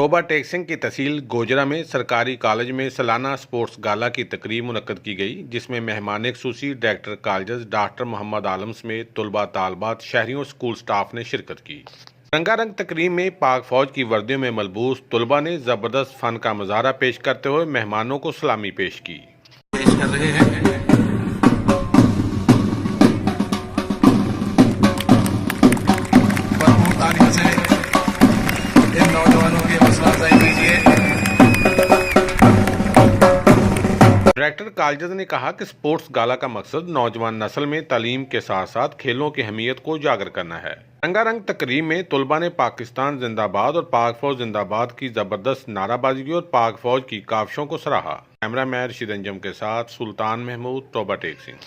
तोबा टेक सिंह की तहसील गोजरा में सरकारी कॉलेज में सालाना स्पोर्ट्स गाला की तकरीब मुनक्कद की गई, जिसमें मेहमान खुसूसी डायरेक्टर कॉलेज डॉक्टर मोहम्मद आलम समेत तलबा तालबात शहरियों स्कूल स्टाफ ने शिरकत की। रंगारंग तकरीब में पाक फौज की वर्दियों में मलबूस तलबा ने जबरदस्त फन का मुजाहरा पेश करते हुए मेहमानों को सलामी पेश की। पेश कर रहे हैं इन नौजवानों की हौसला अफजाई कीजिए। डायरेक्टर कॉलेज ने कहा कि स्पोर्ट्स गाला का मकसद नौजवान नस्ल में तालीम के साथ साथ खेलों की अहमियत को उजागर करना है। रंगारंग तकरीब में तलबा ने पाकिस्तान जिंदाबाद और पाक फौज जिंदाबाद की जबरदस्त नाराबाजी की और पाक फौज की काविशों को सराहा। कैमरामैन रशीद अंजम के साथ सुल्तान महमूद, तोबा टेक सिंह।